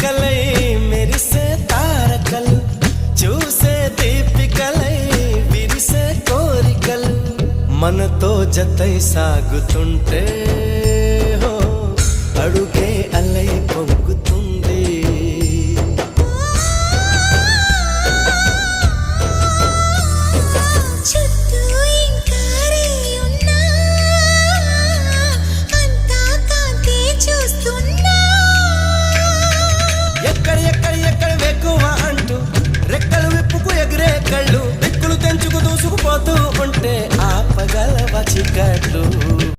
చిలుకలై మెరిసే తారకలు చూసే దీపికలై విరిసే కోరికలు మనతో జతై సాగుతుంటే హో అడుగే అలై పొంగుతుంటే